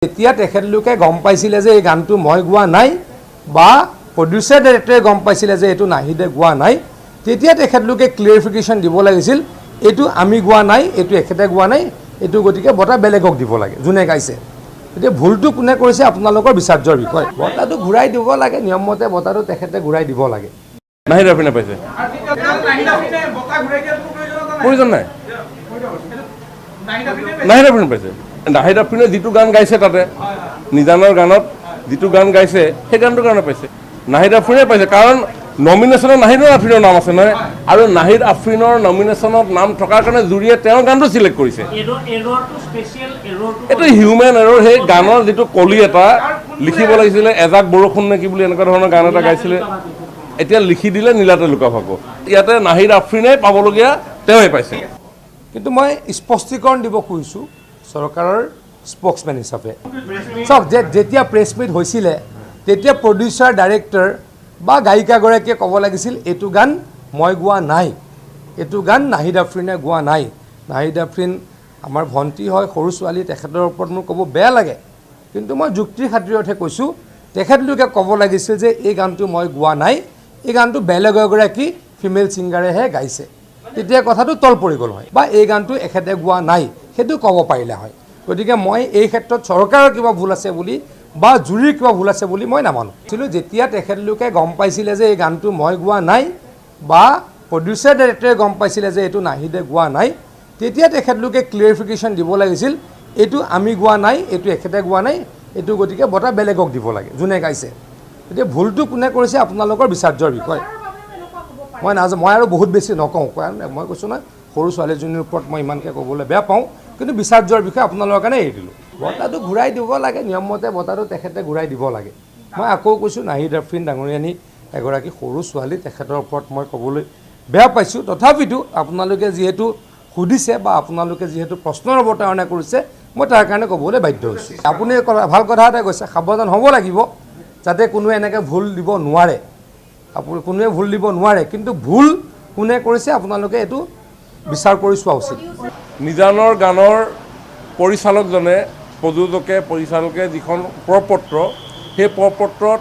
যেতিয়া তেখেতলোকে গম পাইছিলে যে এই গানটো মই গোৱা নাই বা প্ৰডিউচাৰ ডাইৰেক্টৰে গম পাইছিলে যে এইটো নাহিদে গোৱা নাই, তেতিয়া তেখেতলোকে ক্লিয়াৰিফিকেশ্যন দিব লাগিছিল এইটো আমি গোৱা নাই, এইটো এখেতে গোৱা নাই, এইটো গতিকে বঁটা বেলেগক দিব লাগে যোনে গাইছে। এতিয়া ভুলটো কোনে কৰিছে আপোনালোকৰ বিচাৰ্যৰ বিষয়। বঁটাটো ঘূৰাই দিব লাগে, নিয়মমতে বঁটাটো তেখেতে ঘূৰাই দিব লাগে। নাহিদ আফ্ৰিনে পাইছে, প্ৰয়োজন নাই। নাহিদ আফ্ৰিনে পাইছে। নাহিদ আফ্ৰিনে যিটো গান গাইছে তাতে নিজানৰ গানত যিটো গান গাইছে সেই গানটোৰ কাৰণে পাইছে। নাহিদ আফ্ৰিনে পাইছে কাৰণ নমিনেশ্যনত নাহিদ আফ্ৰিনৰ নাম আছে নহয়, আৰু নাহিদ আফ্ৰিনৰ নমিনেশ্যনত নাম থকাৰ কাৰণে জুৰীয়ে তেওঁৰ গানটো চিলেক্ট কৰিছে। এইটো হিউমেন এৰৰ। সেই গানৰ যিটো কলি এটা লিখিব লাগিছিলে, এজাক বৰষুণ নে কি বুলি এনেকুৱা ধৰণৰ গান এটা গাইছিলে, এতিয়া লিখি দিলে নীলাতে লুকা ভাকো। ইয়াতে নাহিদ আফ্ৰিনে পাবলগীয়া তেওঁৱে পাইছে। কিন্তু মই স্পষ্টীকৰণ দিব খুজিছোঁ চৰকাৰৰ স্প'ক্সমেন হিচাপে। চাওক, যেতিয়া প্ৰেছ মিট হৈছিলে তেতিয়া প্ৰডিউচাৰ ডাইৰেক্টৰ বা গায়িকাগৰাকীয়ে ক'ব লাগিছিল এইটো গান মই গোৱা নাই, এইটো গান নাহিদ আফ্ৰিনে গোৱা নাই। নাহিদ আফ্ৰিন আমাৰ ভণ্টি হয়, সৰু ছোৱালী, তেখেতৰ ওপৰত মোৰ ক'ব বেয়া লাগে, কিন্তু মই যুক্তিৰ খাতিৰতহে কৈছোঁ। তেখেতলোকে ক'ব লাগিছিল যে এই গানটো মই গোৱা নাই, এই গানটো বেলেগ এগৰাকী ফিমেল ছিংগাৰেহে গাইছে, তেতিয়া কথাটো তল পৰি গ'ল হয়, বা এই গানটো এখেতে গোৱা নাই সেইটো ক'ব পাৰিলে হয়। গতিকে মই এই ক্ষেত্ৰত চৰকাৰৰ কিবা ভুল আছে বুলি বা জুৰীৰ কিবা ভুল আছে বুলি মই নামানো। যেতিয়া তেখেতলোকে গম পাইছিলে যে এই গানটো মই গোৱা নাই বা প্ৰডিউচাৰ ডাইৰেক্টৰে গম পাইছিলে যে এইটো নাহিদে গোৱা নাই, তেতিয়া তেখেতলোকে ক্লিয়াৰিফিকেশ্যন দিব লাগিছিল এইটো আমি গোৱা নাই, এইটো এখেতে গোৱা নাই, এইটো গতিকে বঁটা বেলেগক দিব লাগে যোনে গাইছে। এতিয়া ভুলটো কোনে কৰিছে আপোনালোকৰ বিচাৰ্যৰ বিষয়। মই নাজানো, মই আৰু বহুত বেছি নকওঁ, কাৰণ মই কৈছোঁ নহয় সৰু ছোৱালীজনীৰ ওপৰত মই ইমানকৈ ক'বলৈ বেয়া পাওঁ, কিন্তু বিচাৰ্যৰ বিষয়ে আপোনালোকৰ কাৰণে এৰি দিলোঁ। বঁটাটো ঘূৰাই দিব লাগে, নিয়মমতে বঁটাটো তেখেতে ঘূৰাই দিব লাগে। মই আকৌ কৈছোঁ নাহিদ আফ্ৰিন ডাঙৰীয়ানী এগৰাকী সৰু ছোৱালী, তেখেতৰ ওপৰত মই ক'বলৈ বেয়া পাইছোঁ। তথাপিতো আপোনালোকে যিহেতু সুধিছে বা আপোনালোকে যিহেতু প্ৰশ্নৰ অৱতাৰণা কৰিছে, মই তাৰ কাৰণে ক'বলৈ বাধ্য হৈছোঁ। আপুনি ভাল কথা এটা কৈছে, সাৱধান হ'ব লাগিব যাতে কোনোৱে এনেকৈ ভুল দিব নোৱাৰে। কোনোৱে ভুল দিব নোৱাৰে, কিন্তু ভুল কোনে কৰিছে আপোনালোকে এইটো বিচাৰ কৰি চোৱা উচিত। নিজানৰ গানৰ পৰিচালকজনে, পৰিচালকে যিখন প্ৰপত্ৰ, সেই প্ৰপত্ৰত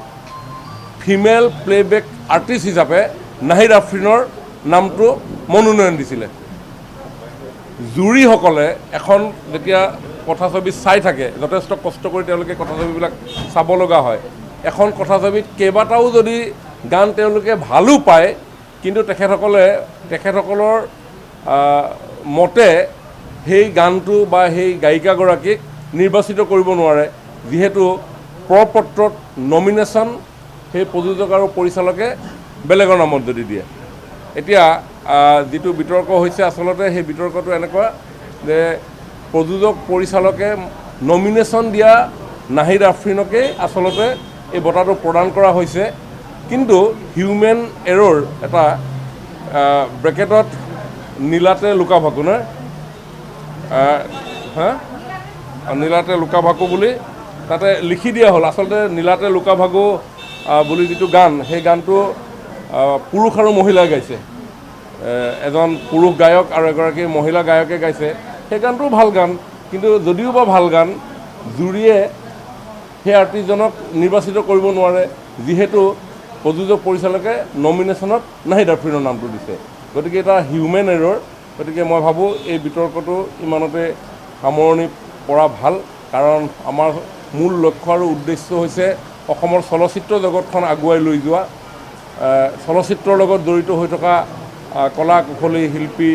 ফিমেল প্লেবেক আৰ্টিষ্ট হিচাপে নাহিদ আফ্ৰিনৰ নামটো মনোনয়ন দিছিলে। জুৰীসকলে এখন যেতিয়া কথাছবি চাই থাকে, যথেষ্ট কষ্ট কৰি তেওঁলোকে কথাছবিবিলাক চাব লগা হয়। এখন কথাছবিত কেইবাটাও যদি গান তেওঁলোকে ভালো পায়, কিন্তু তেখেতসকলৰ মতে সেই গানটো বা সেই গায়িকাগৰাকীক নিৰ্বাচিত কৰিব নোৱাৰে, যিহেতু প্ৰপত্ৰত নমিনেশ্যন সেই প্ৰযোজক আৰু পৰিচালকে বেলেগৰ নামত যদি দিয়ে। এতিয়া যিটো বিতৰ্ক হৈছে, আচলতে সেই বিতৰ্কটো এনেকুৱা যে প্ৰযোজক পৰিচালকে নমিনেশ্যন দিয়া নাহিদ আফ্ৰিনকেই আচলতে এই বঁটাটো প্ৰদান কৰা হৈছে, কিন্তু হিউমেন এৰৰ এটা ব্ৰেকেটত নীলাতে লুকা ভাকো নে নীলাতে লুকা ভাকো বুলি তাতে লিখি দিয়া হ'ল। আচলতে নীলাতে লুকা ভাকো বুলি যিটো গান, সেই গানটো পুৰুষ আৰু মহিলাই গাইছে। এজন পুৰুষ গায়ক আৰু এগৰাকী মহিলা গায়কে গাইছে। সেই গানটোও ভাল গান, কিন্তু যদিও বা ভাল গান, জুৰীয়ে সেই আৰ্টিষ্টজনক নিৰ্বাচিত কৰিব নোৱাৰে, যিহেতু প্ৰযোজক পৰিচালকে নমিনেশ্যনত নাহিদ আফ্ৰিনৰ নামটো দিছে। গতিকে এটা হিউমেন এৰৰ। গতিকে মই ভাবোঁ এই বিতৰ্কটো ইমানতে সামৰণি পৰা ভাল, কাৰণ আমাৰ মূল লক্ষ্য আৰু উদ্দেশ্য হৈছে অসমৰ চলচ্চিত্ৰ জগতখন আগুৱাই লৈ যোৱা, চলচ্চিত্ৰৰ লগত জড়িত হৈ থকা কলা কুশলী শিল্পী,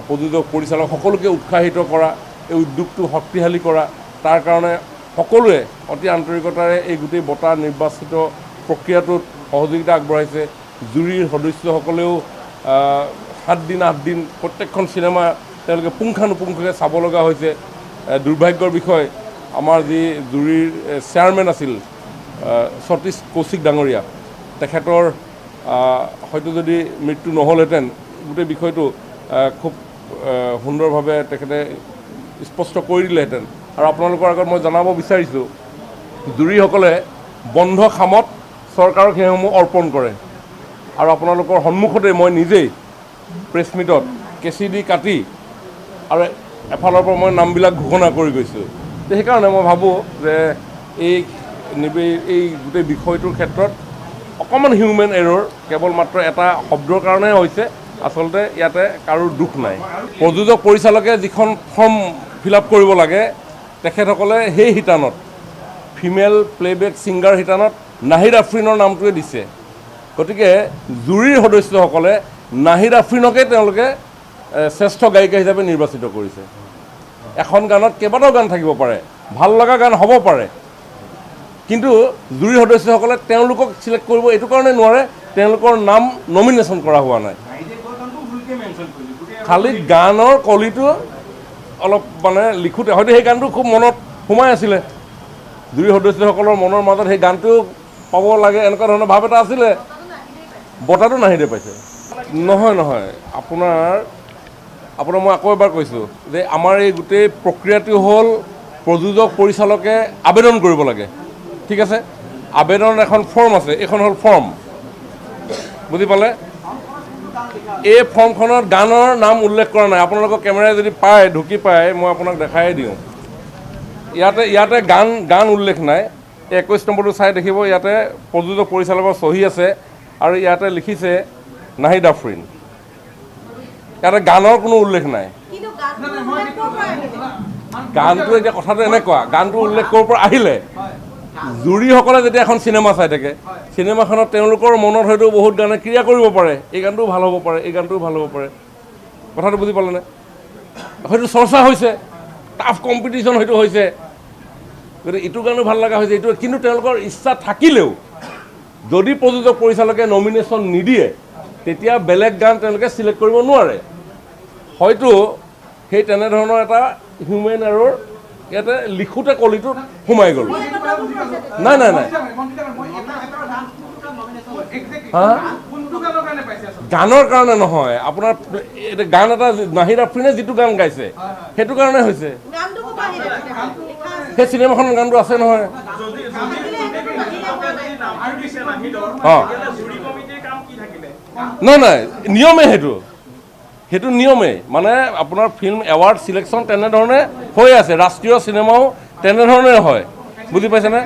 প্ৰযোজক পৰিচালক সকলোকে উৎসাহিত কৰা, এই উদ্যোগটো শক্তিশালী কৰা। তাৰ কাৰণে সকলোৱে অতি আন্তৰিকতাৰে এই গোটেই বঁটা নিৰ্বাচিত প্ৰক্ৰিয়াটোত সহযোগিতা আগবঢ়াইছে। জুৰীৰ সদস্যসকলেও 7 দিন 8 দিন প্ৰত্যেকখন চিনেমা তেওঁলোকে পুংখানুপুংখকৈ চাব লগা হৈছে। দুৰ্ভাগ্যৰ বিষয়, আমাৰ যি জুৰীৰ চেয়াৰমেন আছিল সতীশ কৌশিক ডাঙৰীয়া, তেখেতৰ হয়তো যদি মৃত্যু নহ'লহেঁতেন, গোটেই বিষয়টো খুব সুন্দৰভাৱে তেখেতে স্পষ্ট কৰি দিলেহেঁতেন। আৰু আপোনালোকৰ আগত মই জনাব বিচাৰিছোঁ, জুৰীসকলে বন্ধ খামত চৰকাৰক সেইসমূহ অৰ্পণ কৰে, আৰু আপোনালোকৰ সন্মুখতে মই নিজেই প্ৰেছ মিটত কেঁচি দি কাটি আৰু এফালৰ পৰা মই নামবিলাক ঘোষণা কৰি গৈছোঁ সেইকাৰণে মই ভাবোঁ যে এই গোটেই বিষয়টোৰ ক্ষেত্ৰত অকণমান হিউমেন এৰৰ কেৱল মাত্ৰ এটা শব্দৰ কাৰণে হৈছে আচলতে ইয়াতে কাৰো দুখ নাই প্ৰযোজক পৰিচালকে যিখন ফৰ্ম ফিল আপ কৰিব লাগে তেখেতসকলে সেই শিতানত ফিমেল প্লেবেক ছিংগাৰ শিতানত নাহিদ আফ্ৰিনৰ নামটোৱে দিছে গতিকে জুৰিৰ সদস্যসকলে নাহিদ আফ্ৰিনকে তেওঁলোকে শ্ৰেষ্ঠ গায়িকা হিচাপে নিৰ্বাচিত কৰিছে এখন গানত কেইবাটাও গান থাকিব পাৰে ভাল লগা গান হ'ব পাৰে কিন্তু জুৰিৰ সদস্যসকলে তেওঁলোকক চিলেক্ট কৰিব এইটো কাৰণে নোৱাৰে তেওঁলোকৰ নাম নমিনেশ্যন কৰা হোৱা নাই খালি গানৰ কলিটো অলপ মানে লিখোঁতে হয়তো সেই গানটো খুব মনত সোমাই আছিলে জুৰিৰ সদস্যসকলৰ মনৰ মাজত সেই গানটো পাব লাগে এনেকুৱা ধৰণৰ ভাৱ এটা আছিলে বঁটাটো নাহিদে পাইছে নহয় আপোনাৰ মই আকৌ এবাৰ কৈছোঁ যে আমাৰ এই গোটেই প্ৰক্ৰিয়াটো হ'ল প্ৰযোজক পৰিচালকে আবেদন কৰিব লাগে ঠিক আছে আবেদনৰ এখন ফৰ্ম আছে এইখন হ'ল ফৰ্ম বুজি পালে এই ফৰ্মখনত গানৰ নাম উল্লেখ কৰা নাই আপোনালোকৰ কেমেৰাই যদি পায় ঢুকি পায় মই আপোনাক দেখাই দিওঁ ইয়াতে গান উল্লেখ নাই 21 নম্বৰটো চাই দেখিব ইয়াতে প্ৰযোজক পৰিচালকৰ চহী আছে আৰু ইয়াতে লিখিছে নাহিদ আফ্ৰিন ইয়াতে গানৰ কোনো উল্লেখ নাই গানটো এতিয়া কথাটো এনেকুৱা গানটো উল্লেখ কৰাৰ পৰা আহিলে জুৰিসকলে যেতিয়া এখন চিনেমা চাই থাকে চিনেমাখনত তেওঁলোকৰ মনত হয়তো বহুত গানে ক্ৰিয়া কৰিব পাৰে এই গানটোও ভাল হ'ব পাৰে এই গানটোও ভাল হ'ব পাৰে কথাটো বুজি পালেনে হয়তো চৰ্চা হৈছে টাফ কম্পিটিশ্যন হয়তো হৈছে গতিকে ইটো গানো ভাল লগা হৈছে এইটো কিন্তু তেওঁলোকৰ ইচ্ছা থাকিলেও যদি প্ৰযোজক পৰিচালকে নমিনেশ্যন নিদিয়ে তেতিয়া বেলেগ গান তেওঁলোকে চিলেক্ট কৰিব নোৱাৰে হয়তো সেই তেনেধৰণৰ এটা হিউমেন এৰৰ ইয়াতে লিখোঁতে কলিটোত সোমাই গ'ল নাই গানৰ কাৰণে নহয় আপোনাৰ গান এটা নাহিদ আফ্ৰিনে যিটো গান গাইছে সেইটো কাৰণে হৈছে সেই চিনেমাখনৰ গানটো আছে নহয় নাই নিয়মে সেইটো নিয়মেই মানে আপোনাৰ ফিল্ম এৱাৰ্ড চিলেকশ্যন তেনেধৰণে হৈ আছে ৰাষ্ট্ৰীয় চিনেমাও তেনেধৰণে হয় বুজি পাইছেনে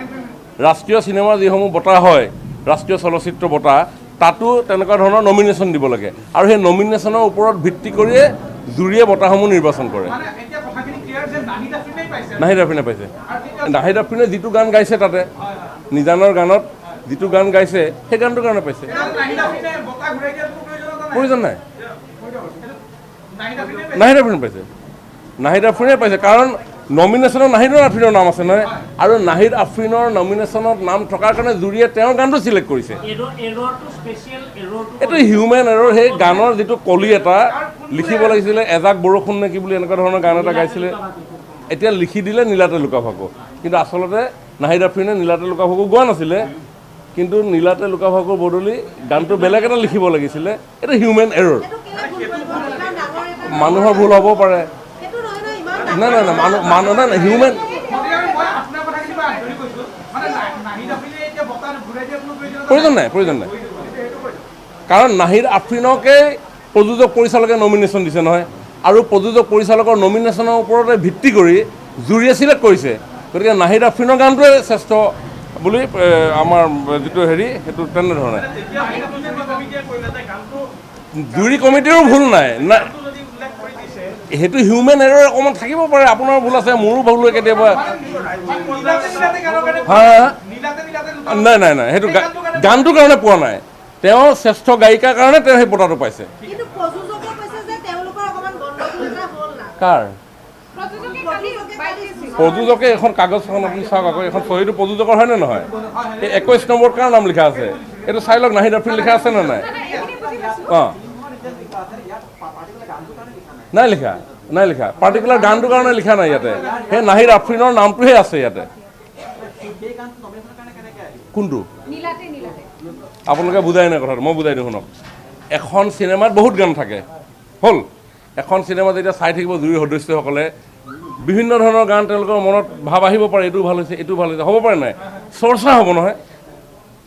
ৰাষ্ট্ৰীয় চিনেমাৰ যিসমূহ বঁটা হয় ৰাষ্ট্ৰীয় চলচ্চিত্ৰ বঁটা তাতো তেনেকুৱা ধৰণৰ নমিনেশ্যন দিব লাগে আৰু সেই নমিনেশ্যনৰ ওপৰত ভিত্তি কৰিয়ে জুৰিয়ে বঁটাসমূহ নিৰ্বাচন কৰে নাহিদ আফ্ৰিনে পাইছে নাহিদ আফ্ৰিনে যিটো গান গাইছে তাতে নিজানৰ গানত যিটো গান গাইছে সেই গানটোৰ কাৰণে পাইছে প্ৰয়োজন নাই নাহিদ আফ্ৰিনে পাইছে কাৰণ নমিনেশ্যনত নাহিদ আফ্ৰিনৰ নাম আছে নহয় আৰু নাহিদ আফ্ৰিনৰ নমিনেশ্যনত নাম থকাৰ কাৰণে জুৰিয়ে তেওঁৰ গানটো চিলেক্ট কৰিছে এইটো হিউমেন এৰৰ সেই গানৰ যিটো কলি এটা লিখিব লাগিছিলে এজাক বৰষুণ নে কি বুলি এনেকুৱা ধৰণৰ গান এটা গাইছিলে এতিয়া লিখি দিলে নীলাতে লুকা ভাকু কিন্তু আচলতে নাহিদ আফ্ৰিনে নীলাতে লুকা ভাকু গোৱা নাছিলে কিন্তু নীলাতে লুকা ভাকুৰ বদলি গানটো বেলেগ এটা লিখিব লাগিছিলে এইটো হিউমেন এৰৰ মানুহৰ ভুল হ'ব পাৰে নাই হিউমেন প্ৰয়োজন নাই কাৰণ নাহিদ আফ্ৰিনকে প্ৰযোজক পৰিচালকে নমিনেশ্যন দিছে নহয় আৰু প্ৰযোজক পৰিচালকৰ নমিনেশ্যনৰ ওপৰতে ভিত্তি কৰি জুৰিয়ে চিলেক্ট কৰিছে গতিকে নাহিদ আফ্ৰিনৰ গানটোৱে শ্ৰেষ্ঠ বুলি আমাৰ যিটো সেইটো তেনেধৰণে জুৰি কমিটিৰো ভুল নাই সেইটো হিউমেন এৰৰ অকণমান থাকিব পাৰে আপোনাৰ ভুল আছে মোৰো ভুল হয় কেতিয়াবা নাই সেইটো গানটোৰ কাৰণে পোৱা নাই তেওঁ শ্ৰেষ্ঠ গায়িকাৰ কাৰণে তেওঁ সেই বঁটাটো পাইছে কাৰ প্ৰযোজকে এখন কাগজখন আপুনি চাওক আকৌ এখন চহীটো প্ৰযোজকৰ হয়নে নহয় এই 21 নম্বৰ কাৰ নাম লিখা আছে এইটো চাই লওক নাহিদ আফ্ৰিন লিখা আছে নে নাই অঁ নাই লিখা পাৰ্টিকুলাৰ গানটোৰ কাৰণে লিখা নাই ইয়াতে সেই নাহিদ আফ্ৰিনৰ নামটোহে আছে ইয়াতে কোনটো আপোনালোকে বুজাই নাই কথাটো মই বুজাই দিওঁ শুনক এখন চিনেমাত বহুত গান থাকে হ'ল এখন চিনেমা যেতিয়া চাই থাকিব জুৰিৰ সদস্যসকলে বিভিন্ন ধৰণৰ গান তেওঁলোকৰ মনত ভাৱ আহিব পাৰে এইটো ভাল হৈছে হ'ব পাৰে নাই চৰ্চা হ'ব নহয়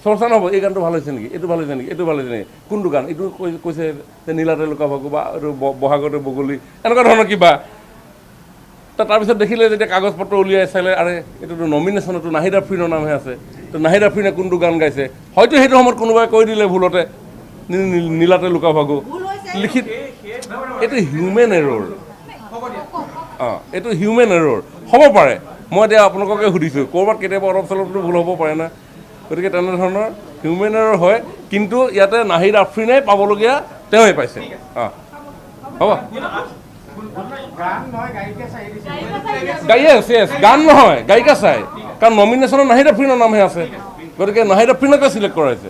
চৰ্চা নহ'ব এই গানটো ভাল হৈছে নেকি এইটো ভাল হৈছে নেকি কোনটো গান এইটো কৈছে যে নীলাতে লুকা ভাকু বা এইটো বহাগতে বগলী এনেকুৱা ধৰণৰ কিবা তাৰপিছত দেখিলে যেতিয়া কাগজ পত্ৰ উলিয়াই চালে আৰে এইটোতো নমিনেশ্যনতো নাহিদ আফ্ৰিনৰ নামহে আছে তো নাহিদ আফ্ৰিনে কোনটো গান গাইছে হয়তো সেইটো সময়ত কোনোবাই কৈ দিলে ভুলতে নীলাতে লুকা ভাগু লিখিত এইটো হিউমেন এৰৰ এইটো হিউমেন এৰৰ হ'ব পাৰে মই এতিয়া আপোনালোককে সুধিছোঁ ক'ৰবাত কেতিয়াবা অলপ চলপটো ভুল হ'ব পাৰে না গতিকে তেনেধৰণৰ হিউমেন এৰৰ হয় কিন্তু ইয়াতে নাহিদ আফ্ৰিনে পাবলগীয়া তেওঁহে পাইছে হ'ব গান নহয় গায়িকা চাই কাৰণ নমিনেশ্যনত নাহিদ আফ্ৰিনৰ নামহে আছে গতিকে নাহিদ আফ্ৰিনকে চিলেক্ট কৰাইছে